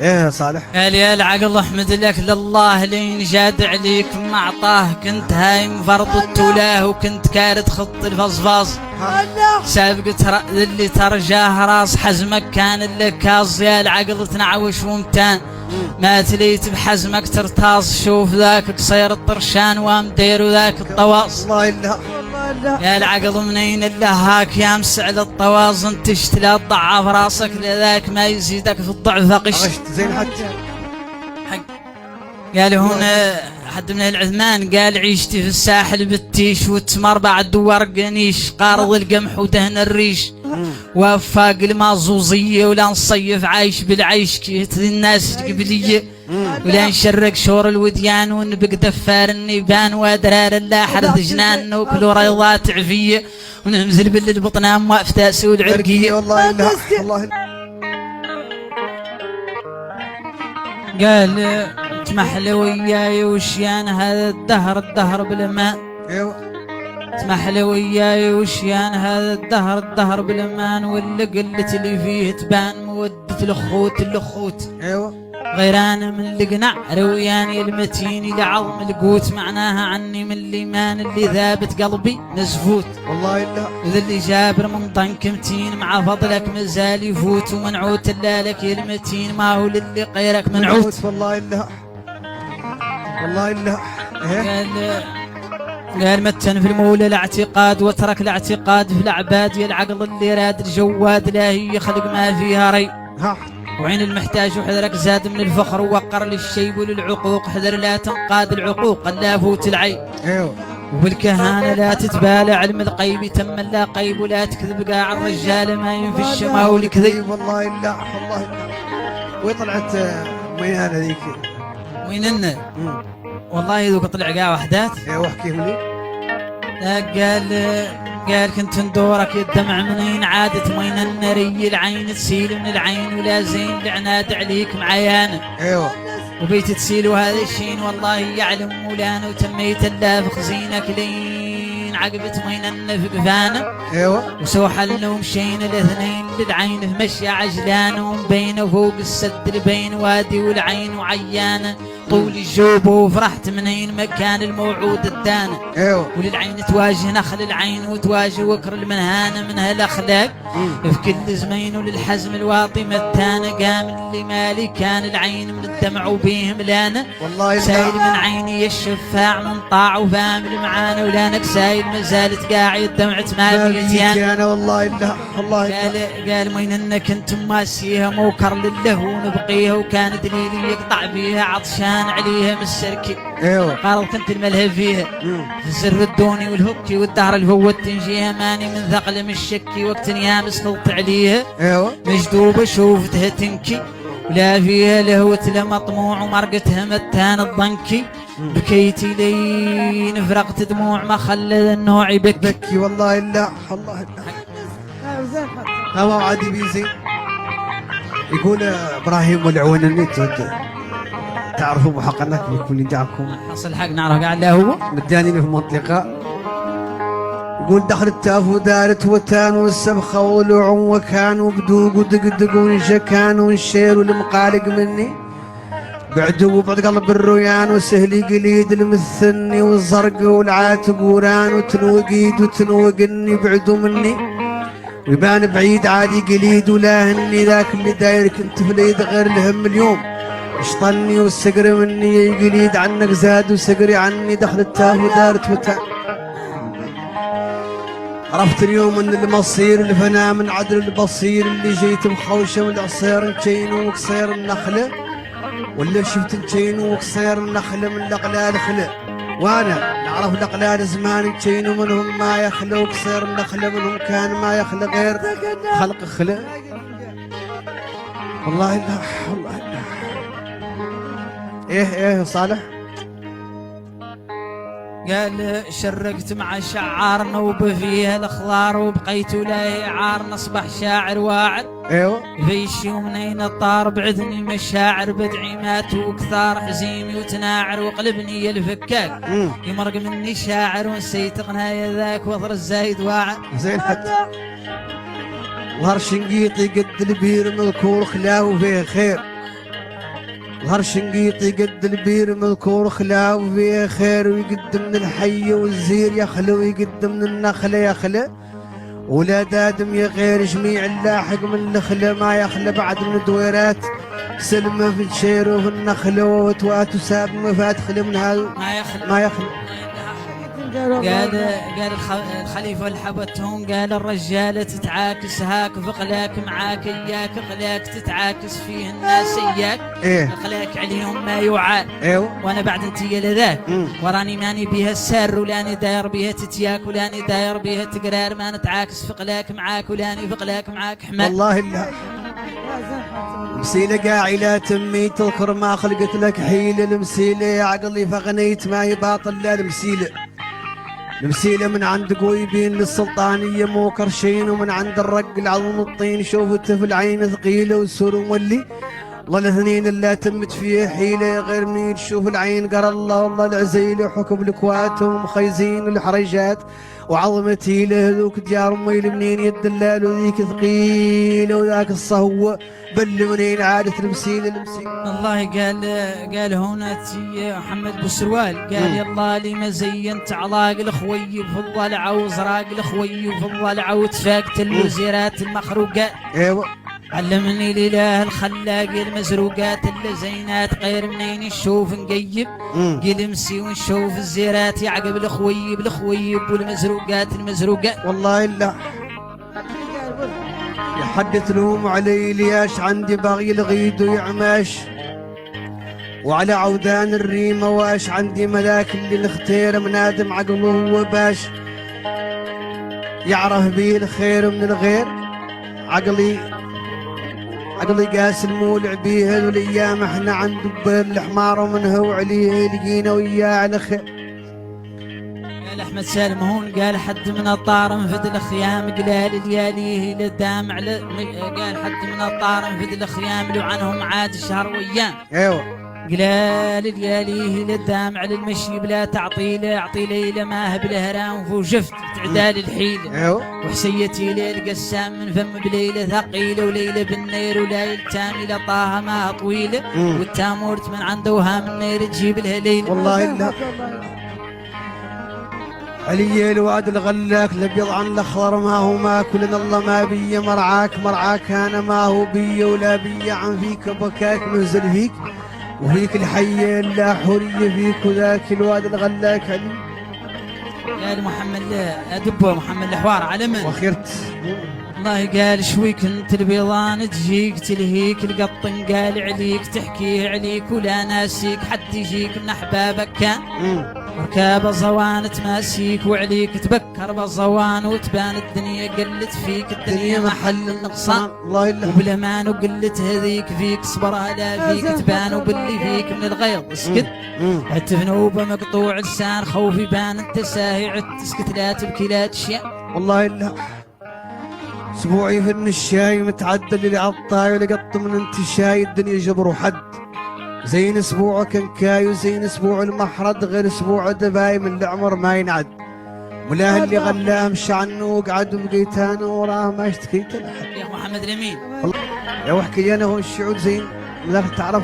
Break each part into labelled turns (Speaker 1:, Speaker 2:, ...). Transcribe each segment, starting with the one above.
Speaker 1: ايه يا صالح؟
Speaker 2: قال يا العقل احمد لك لله لين جاد عليك ما اعطاه. كنت هايم فرض التولاه وكنت كارد خط الفصفاص. سابقة اللي ترجاه راس حزمك كان الكاز. يا العقل تنعوش ومتان ما تليت بحزمك ترتاص. شوف ذاك قصير الطرشان وامدير ذاك الطواص.
Speaker 1: الله يلا
Speaker 2: يا العقل منين اللي هاك يا مسعل الطوازن تشتلى تضعف راسك لذاك ما يزيدك في الضعف
Speaker 1: غشت زين حتى.
Speaker 2: قال هنا حد من العثمان قال عيشتي في الساحل بالتيش والتمر بعد ورقنيش قارض القمح ودهن الريش وفاق المازوزية ولا نصيف عايش بالعيش كيت الناس القبلية ولا نشرق شور الوديان ونبق دفار النيبان وادرار اللاحر جنان وكلو ريضات عفية وننزل بالبطنان واقف تاسو العرقية.
Speaker 1: والله لا والله
Speaker 2: قال تسمح لي وياي وشيان هذا الدهر بالامان.
Speaker 1: ايوه
Speaker 2: تسمح لي وياي وشيان هذا الدهر بالامان واللي قلت اللي فيه تبان مودة الاخوت.
Speaker 1: ايوه
Speaker 2: غير انا من القنع روياني المتين لعظم القوت معناها عني من الايمان اللي ذابت قلبي نزفوت.
Speaker 1: والله لا
Speaker 2: وذا اللي جابر من طنك متين مع فضلك مازال يفوت ومنعوت الا لك يا المتين ما هو للي غيرك منعوت.
Speaker 1: والله لا والله لا.
Speaker 2: قال متن في المولى الاعتقاد وترك الاعتقاد في العباد. يا العقل اللي راد الجواد لا هي خلق ما فيها ري وعين المحتاج وحذرك زاد من الفخر ووقر للشيب وللعقوق. حذر لا تنقاد العقوق لا فوت العين.
Speaker 1: ايوه
Speaker 2: وبالكهانة لا تتبالى علم الغيب تم لا قيب ولا تكذب قاع الرجال ما ينفي الشماء والكذب.
Speaker 1: والله لا والله لا. وطلعت ميانة ذيك
Speaker 2: وين والله ذوك طلع قاع وحدات.
Speaker 1: ايوه احكي لي.
Speaker 2: قال كنت ندورك الدمع منين عادت وين النري العين تسيل من العين ولا زين العناد عليك معيانه.
Speaker 1: ايوه
Speaker 2: وبيت تسيل وهذا الشين والله يعلم مولانا وتميت الله بخزينك لين عقبت وين النفق فانا.
Speaker 1: ايوه
Speaker 2: وسوحلنا ومشينا الاثنين للعين في مشي عجلان ومبينه فوق السد بين وادي والعين وعيانه طول الجوب وفرحت منين مكان الموعود الدانه.
Speaker 1: ايوه
Speaker 2: وللعين تواجه نخل العين وتواجه وكر المنهانه من هالاخلاق في كل زمين وللحزم الواطي متانه. قام اللي مالي كان العين من الدمع وبيه ملانه.
Speaker 1: والله
Speaker 2: سايل من عيني الشفاع من طاع وفامل معانا ولانك سايل ما زالت قاعد دمعت ما في
Speaker 1: انا والله لا والله.
Speaker 2: قال وين انك انت ماسيها موكر لله ونبقيها وكان دليلي يقطع بيها عطشان عليها من السركي.
Speaker 1: ايوه
Speaker 2: قال كنت الملهى فيها في الزر الدوني والهكي والدهر الفوت تنجيها ماني من ثقل من الشكي وقت يامس نلط عليها.
Speaker 1: ايوه
Speaker 2: مجدوبه شوفتها تنكي ولا فيها لهوة لمطموع ومرقتها متان الضنكي. بكيتي لين فرقت دموع ما خلى النوع يبكي.
Speaker 1: والله لا والله لا. هو عادي بيزي يقول ابراهيم والعواني تعرفوا محقنك بيكون يدعكم
Speaker 2: حصل حق نعرف قاعد لا هو
Speaker 1: مداني في المنطقة. يقول دخل التاف ودارت وتان والسبخة ولعن وكان وبدوق ودقدق ونشكان ونشير والمقالق مني بعدو وبعد قلب الريان وسهلي قليد المثني والزرق والعاتق وران وتنوق ايد وتنوقني بعدو مني ويبان بعيد عادي قليد ولا هني ذاك اللي داير كنت في اليد غير الهم اليوم اشطني والسقر مني قليد عنك زاد وسقري عني دخل التاف ودارت وتان. عرفت اليوم ان المصير الفنا من عدل البصير اللي جيت مخوشه من العصير نشين وقصير النخله ولا شفت نشين وقصير النخله من الاقلال خله وانا نعرف الاقلال زمان نشين ومنهم ما يخلى وقصير النخله منهم كان ما يخلى غير خلق خله. والله لا والله لا. ايه صالح
Speaker 2: قال شرقت مع شعارنا وبفيها الاخضار وبقيت لاهي عار نصبح شاعر واعر.
Speaker 1: ايوه
Speaker 2: فيش يومين الطار بعدني مشاعر بدعي مات وكثار حزيمي وتناعر وقلبني الفكاك يمرق مني شاعر ونسيت غنايا ذاك وضر الزايد واعر.
Speaker 1: زين حتى ظهر شنقيطي قد البير مذكور خلاه فيه خير ظهر شنقيطي قد البير مذكور خلاو فيه خير ويقدم من الحي والزير يخلو ويقدم من النخلة يخلى ولاد ادم يا غير جميع اللاحق من الخلا ما يخلى بعد من الدويرات سلمة في الشير وفي النخلة وتوات وساب ما فاتخلى من هذا ما يخلى
Speaker 2: قال الخليفة الحبتهم قال الرجالة تتعاكس هاك فقلاك معاك اياك غلاك تتعاكس فيه الناس اياك غلاك عليهم ما يعاد وانا بعد انتي لذاك وراني ماني بيها السر ولاني داير بيها تتياك ولاني داير بيها تقرار ما نتعاكس فقلاك معاك ولاني فقلاك معاك حمد
Speaker 1: والله لا مسيلة قاعي لا تمي تذكر ما خلقت لك حيلة المسيلة يا عقلي فغنيت ما يباطل لا المسيلة المسيلة من عند قويبين للسلطانية مو كرشين ومن عند الرق العظم الطين شوفته في العين ثقيلة والسر مولي والله الاثنين اللي تمت فيه حيلة غير من تشوف العين قرى الله والله العزيلة حكم الكوات ومخيزين الحريجات وعظمتي له ذوك ديار امي منين يدلال وذيك ثقيله وذاك الصهو بل منين عادت المسيله
Speaker 2: الله قال هنا تي محمد بوسروال قال يلا لي ما زينت علاق الخوي في الضلع وزراق الخوي في الضلع وتفاقت الوزيرات المخروقات
Speaker 1: ايوه
Speaker 2: علمني الاله الخلاق المزروقات اللي زينات غير منين نشوف نقيب قلمسي ونشوف الزيرات يعقب الخويب والمزروقات
Speaker 1: والله الا يحدث لهم علي لياش عندي باغي الغيد ويعماش وعلى عودان الريمه واش عندي ملاك اللي نختير منادم عقله هو باش يعرف بيه الخير من الغير عقلي قاس المولع بيه الايام احنا عند دبير الحمار ومنها وعليه لقينا وياه على خير.
Speaker 2: قال احمد سالم هون قال حد من الطار انفد الخيام قلال لياليه لدام على قال حد من الطار انفد الخيام لو عنهم عاد شهر وايام.
Speaker 1: ايوه
Speaker 2: قلال لياليه لدام على المشي بلا تعطيله اعطي ليله ما هب الهرام وجفت تعدال الحيله.
Speaker 1: ايوه
Speaker 2: وحسيتي ليل قسام من فم بليله ثقيله وليله بالنير وليل تامله طه ما طويله والتامورت من عنده وهام النير تجيب لها ليله.
Speaker 1: والله الا علي الواد الغلاك الابيض عن الاخضر ما هو ماكل ان الله ما بي مرعاك انا ما هو بي ولا بي عن فيك بكاك منزل فيك وفيك الحية لا حرية فيك وذاك الواد الغلاك علي.
Speaker 2: قال محمد دبو محمد الحوار علمن
Speaker 1: واخيرت
Speaker 2: الله قال شوي كنت البيضان تجيك تلهيك القطن قال عليك تحكيه عليك ولا ناسيك حد يجيك من احبابك كان ركاب الزوان تماسيك وعليك تبكر بالزوان وتبان الدنيا قلت فيك الدنيا محل النقصان وبالامان وقلت هذيك فيك صبر هلا فيك تبان وباللي فيك من الغيظ اسكت التفنوبة مقطوع لسان خوفي بان انت ساهي تسكت لا تبكي لا تشيا.
Speaker 1: والله الا اسبوعي في الشاي متعدل اللي عطاي ولا قط من انت شاي الدنيا جبر وحد زين اسبوع كنكاي وزين اسبوع المحرد غير اسبوع دباي من العمر ما ينعد ولا اللي غلاه مشى عنه وقعد وبقيت انا وراه ما اشتكيت لحد.
Speaker 2: يا محمد الامين
Speaker 1: يا وحكي انا هو الشعور زين لا تعرف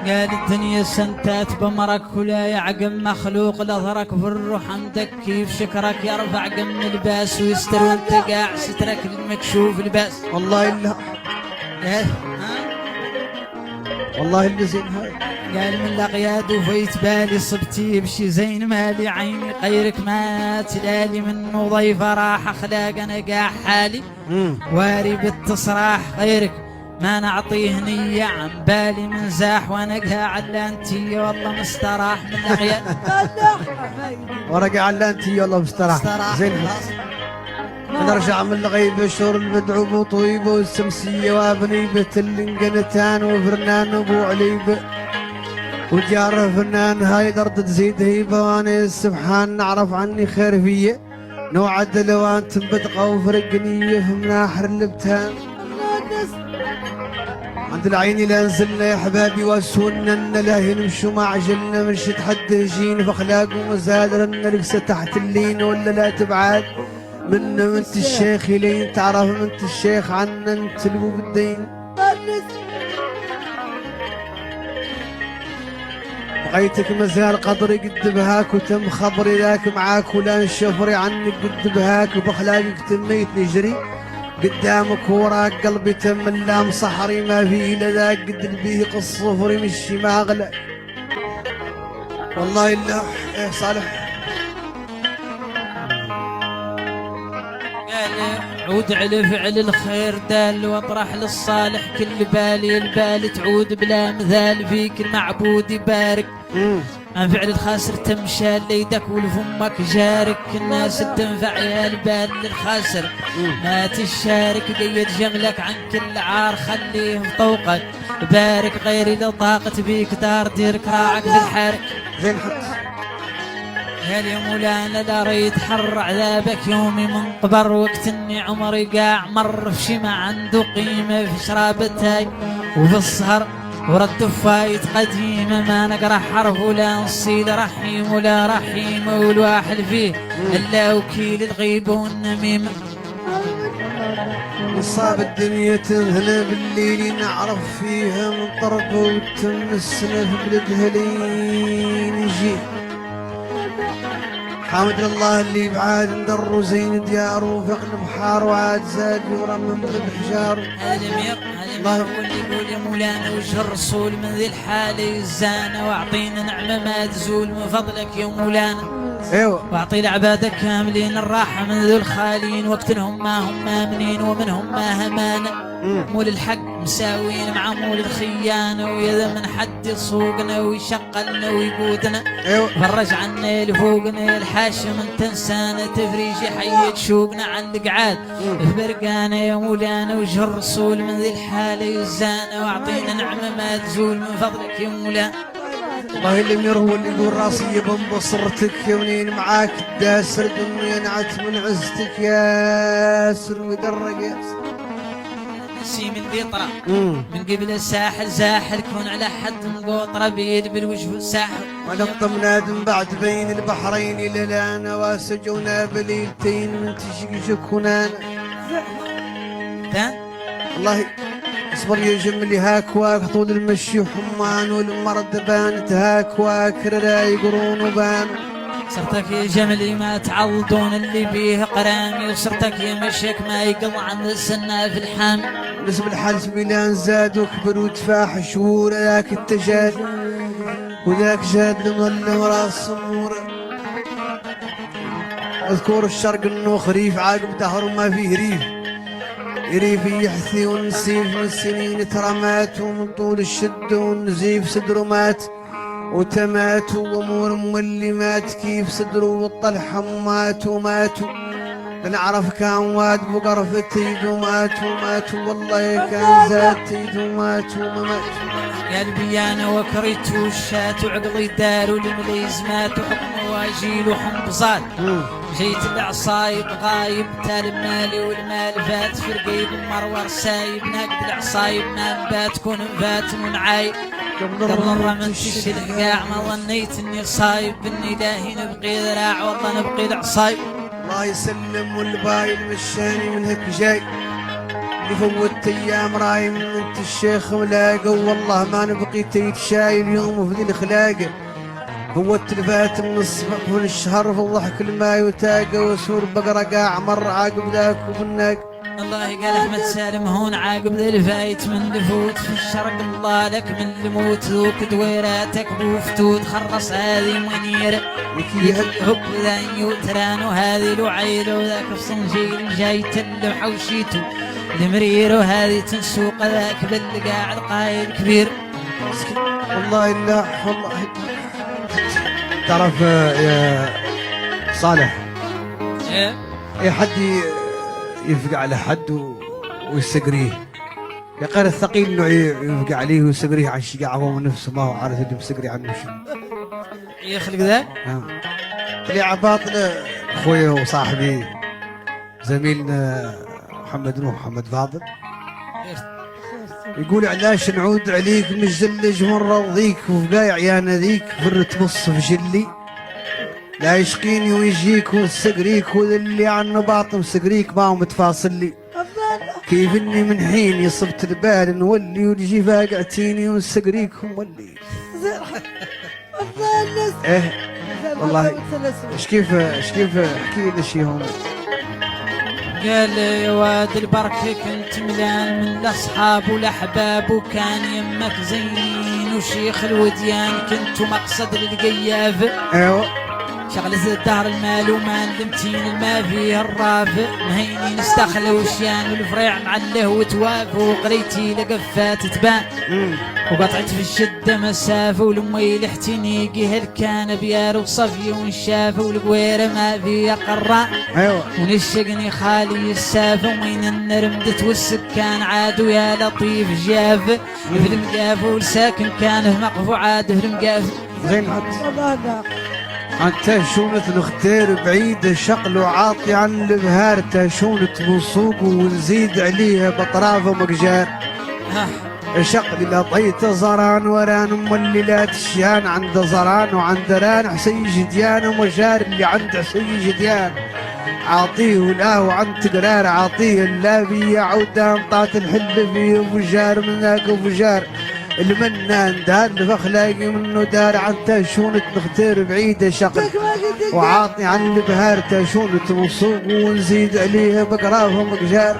Speaker 2: قال الدنيا سنتات بمرك ولا يعقم مخلوق لظهرك في الروح عندك كيف شكرك يرفع قم الباس ويستر وانت قاع سترك المكشوف الباس.
Speaker 1: والله الا والله اللي زين هاي
Speaker 2: قال من لقياد وفيت بالي صبتي بشي زين مالي عيني غيرك ما تلالي منه ضيفه راح اخلاق انا قاع حالي واري بالتصراح غيرك ما نعطيه نية عن بالي من زاح وانا قاعد لانتي والله مستراح من لقياد
Speaker 1: ورقع على انتي والله مستراح زين نرجع من الغيبة شور البدع بطيبة والسمسية وابنيبة اللي وفرنان وابو عليبة وجار فنان هاي درد تزيد هيبة وانا السبحان نعرف عني خير فيه نوع الدلوان تنبدقة وفرقنية في مناحر اللبتان عند العين لا نزلنا يا حبابي واسونا لا ينمشوا ما عجلنا منشد حد هجين فاخلاق ومزادر نرقصة تحت اللين ولا لا تبعد منا انت الشيخ لين تعرف انت الشيخ عنا انت اللي بالدين. بغيتك مازال قدري قد بهاك وتم خبري ذاك معاك ولا نشفري عنك قد بهاك وبخلاقك تميت نجري قدامك وراك قلبي تم اللام صحري ما فيه الا ذاك قد البيق الصفري مشي ما اغلى والله الا يا صالح.
Speaker 2: قال عود على فعل الخير دال واطرح للصالح كل بالي البال تعود بلا مثال فيك المعبود يبارك عن فعل الخاسر تمشى ليدك ولفمك جارك الناس تنفع يا البال للخاسر ما تشارك قيد جملك عن كل عار خليه في طوقك بارك غيري لطاقة بيك دار دير كراعك بالحارك
Speaker 1: زين حط
Speaker 2: يا لي مولانا لا ريت حر عذابك يومي من قبر وقت اني عمري قاع مر في شي ما عنده قيمة في شرابتاي وفي السهر ورد فايت قديمة ما نقرا حرف ولا نصيل رحيم ولا رحيمة والواحد فيه الا وكيل الغيبة والنميمة
Speaker 1: نصاب الدنيا تنهنا بالليل نعرف فيها من طرب وتم السنة في بلدها لين نجي حامد الله اللي بعاد ندر زين ديار وفقن بحار وعاد زاد ورمم بحجار.
Speaker 2: هذا الميق هو اللي يقول يا مولانا وجه الرسول من ذي الحالة يزانا واعطينا نعمة ما تزول من فضلك يا مولانا.
Speaker 1: ايوه
Speaker 2: واعطي لعبادك كاملين الراحة من ذو الخالين وقتلهم ما هم مامنين ومنهم ما همانا مول الحق مساوين مع مول الخيانة وإذا من حد يصوقنا ويشقلنا ويقودنا
Speaker 1: ايوه
Speaker 2: فرج عنا اللي فوقنا الحاشة من تنسانا تفريج يحيد شوقنا عن القعاد في برقانا يا مولانا وجه الرسول من ذي الحالة يزانا واعطينا نعمة ما تزول من فضلك يا مولانا.
Speaker 1: والله اللي يروى اللي يقول راسي يبن بصرتك يا منين معاك داسر دمي نعت من عزتك ياسر ودرق ياسر
Speaker 2: نسيم البيطرة من قبل الساحل زاحل كون على حد مقوطرة بيد بالوجه الساحل
Speaker 1: ونقطم نادم بعد بين البحرين للانا واسجونا بليلتين من تشقشك هنانا والله اصبر يا جملي هاكواك طول المشي وحمان والمرد بانت هاكواك رراي قرون وبان
Speaker 2: صرتك يا جملي ما تعوضون اللي بيه قرامي وصرتك يا مشيك ما يقل عن السنة في الحامي
Speaker 1: نسب الحلف ميلان زاد وكبر وتفاح شهور ذاك التجاد وذاك جاد لمن وراس النور اذكر الشرق انه خريف عاقب دهر وما فيه ريف ريف يحثي ونسيف من السنين ترمات ومن طول الشد والنزيف صدره مات وتمات وامور مولمات كيف صدره والطلحه ماتوا بنعرف كان واد بقر في تيدو ماتوا والله كان زاد تيدو ماتوا
Speaker 2: يا قلبي انا وكريت وشات وعقلي دار والمليز مات وحكم واجيل وحنبصات جيت العصايب غايب تال مالي والمال فات في رقيب المرور سايب ناقد العصايب ما نبات كون فات ونعايب قبل الرمل تشي الحقاع ما ظنيت اني صايب اني لاهي نبقي ذراع والله نبقي العصايب
Speaker 1: الله يسلم والباي المشاني من هيك جاي فوت ايام راي من انت الشيخ ملاقه والله ما نبقي تيت شاي اليوم في ذي الخلاقه فوت الفات من الصبح من الشهر في الضحك الماي وتاقه وسور بقره قاع مر عاقب ذاك وبناك
Speaker 2: الله قال احمد سالم هون عاقب ذي الفايت من لفوت في الشرق الله لك من الموت ذوك دويراتك بوفتوت خرص هذه منيره يهب ذا يوتران وهذه لعيل وذاك الصنجيل جاي تلمح وشيتو المرير وهذه تنسوق ذاك بالقاع القايل كبير
Speaker 1: والله الا والله تعرف يا صالح اي حد يفقع على حد ويسقريه يا غير الثقيل انه يفقع عليه ويسقريه عن شقاعه هو من نفسه ما هو عارف اللي مسقري عنه شنو
Speaker 2: يخلق ذا
Speaker 1: اللي عباطنا اخوي وصاحبي زميلنا محمد نوح محمد فاضل يقول علاش نعود عليك مزلج ونرضيك وفقاي عيانا ذيك فر تبص في جلي لا يشقيني ويجيك وسقريك وذا اللي عنه باطن سقريك ما هو متفاصل لي كيف اني من حين صبت البال نولي ونجي فاقعتيني ونسقريكم ولي. ايه والله اش كيف احكي لنا شي هون.
Speaker 2: قال يا واد البركة كنت ملان من الأصحاب والأحباب وكان يمك زين وشيخ الوديان كنت مقصد للقياف.
Speaker 1: ايوه
Speaker 2: شغلة الدهر المال وما نلمتين الما فيه الرافع مهينين استخلوا وشيان والفريع معله وتوافه وقريتي لقفات تبان وقطعت في الشدة مسافة ولمي لحتنيقي هل كان بيار وصفي ونشافة والقويرة ما فيه قران.
Speaker 1: ايوه
Speaker 2: ونشقني خالي السافة وين النرمدت والسكان عادوا يا لطيف جاف في المقاف والساكن كان مقفو عاد في المقاف.
Speaker 1: زين انت شونة الختير بعيدة شقل وعاطي عن البهار تشونة بوسوق ونزيد عليها بطرافة ومقجار. شقلي لطيت زران وران مولي لا تشيان عند زران وعند ران حسي جديان ومجار اللي عند حسي جديان عاطيه ولا وعند تقرار عاطيه اللافية عودان طات الحل فيه وفجار من ذاك وفجار المنان دار فخلاقي منه دار عن تاشونة نختار بعيدة شقل وعاطي عن البهار تاشونة وصوق ونزيد عليها بقرافة مقجار.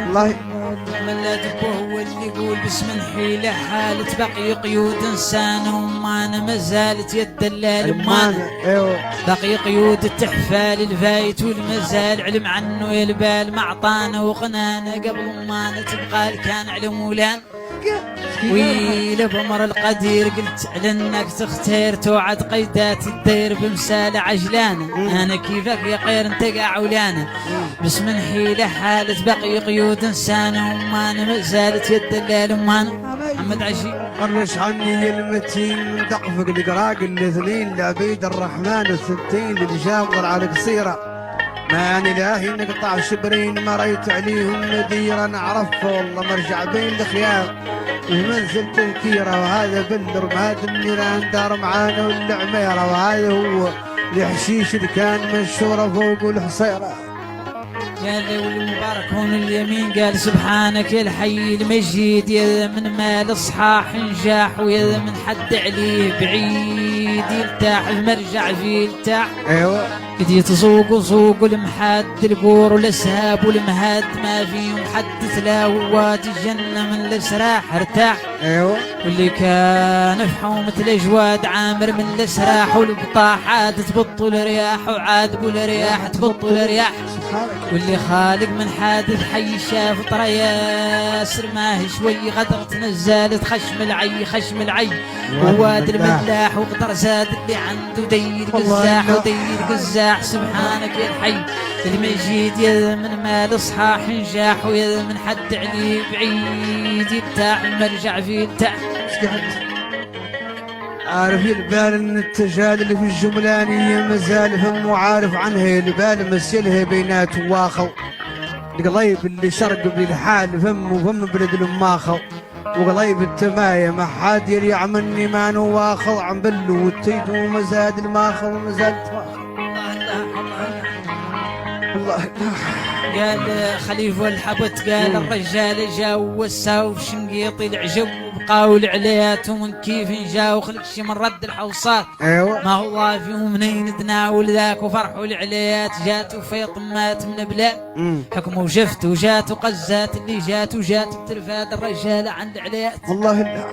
Speaker 1: الله
Speaker 2: ملا دبه هو اللي يقول باسم الحيلة حالة بقي قيود انسان ومانا ما زالت يد الليل ومانا بقي قيود التحفال الفايت والمزال علم عنه يلبال معطانا وقنانا قبل ما تبقى كان علم ولان ويل بمر القدير قلت لانك تختار توعد قيدات الدير بمثال عجلانه انا كيفك يا خير انت قاع ولانا باسم الحيله حاله بقي قيود انسانه وما ما زالت يد الليل ومانا. محمد عشي
Speaker 1: قرش عني المتين من دقفك القراق الاثنين لعبيد الرحمن الثنتين للجامغر على قصيره ما أنا لاهي نقطع شبرين مريت عليهم نديرا عرفه والله مرجع بين الخيام ومنزل تنكيره وهذا بالرماد النيران دار معانا والعميره وهذا هو الحشيش اللي كان منشوره فوق الحصيره.
Speaker 2: قال لي والمبارك هون اليمين قال سبحانك يا الحي المجيد يا من مال صحاح نجاح ويا من حد عليه بعيد يرتاح المرجع فيه يرتاح.
Speaker 1: ايوه
Speaker 2: قد يتزوق سوق المحاد القور والاسهاب والمهاد ما فيهم حد تلاو وادي الجنه من الاسراح ارتاح.
Speaker 1: ايوه
Speaker 2: واللي كان في حومة الاجواد عامر من الاسراح والبطاح عاد تبطل الرياح وعاد بالرياح تبطل الرياح. واللي خالق من حادث حي شاف طرياس رماه شوي غدر تنزلت خشم العي وواد الملاح وقدر زاد اللي عنده دير قزاح ودير قزاح. سبحانك يا الحي المجيد يا من مال صحاح نجاح ويا من حد عليه بعيد يرتاح المرجع فيه يرتاح.
Speaker 1: عارف البال ان التجادل في الجملانية مازال هم وعارف عنها البال مسيلها بينات واخو القضيب اللي شرق بالحال فم وفم بلد الماخو وقضيب التماية ما حد يعملني ما نواخو عم بلو والتيد ومزاد الماخو ومزاد تواخو. الله
Speaker 2: قال خليفه الحبت قال الرجال جاو والساو في شنقيطي العجب وبقاول علياتهم من كيف جاو خلق شي من رد الحوصات.
Speaker 1: ايوه
Speaker 2: ما هو ضافي ومنين تناول ذاك وفرحوا العليات جات وفي طمات من بلاد حكموا وشفت وجات وقزات اللي جات وجات بتلفات الرجال عند العليات.
Speaker 1: والله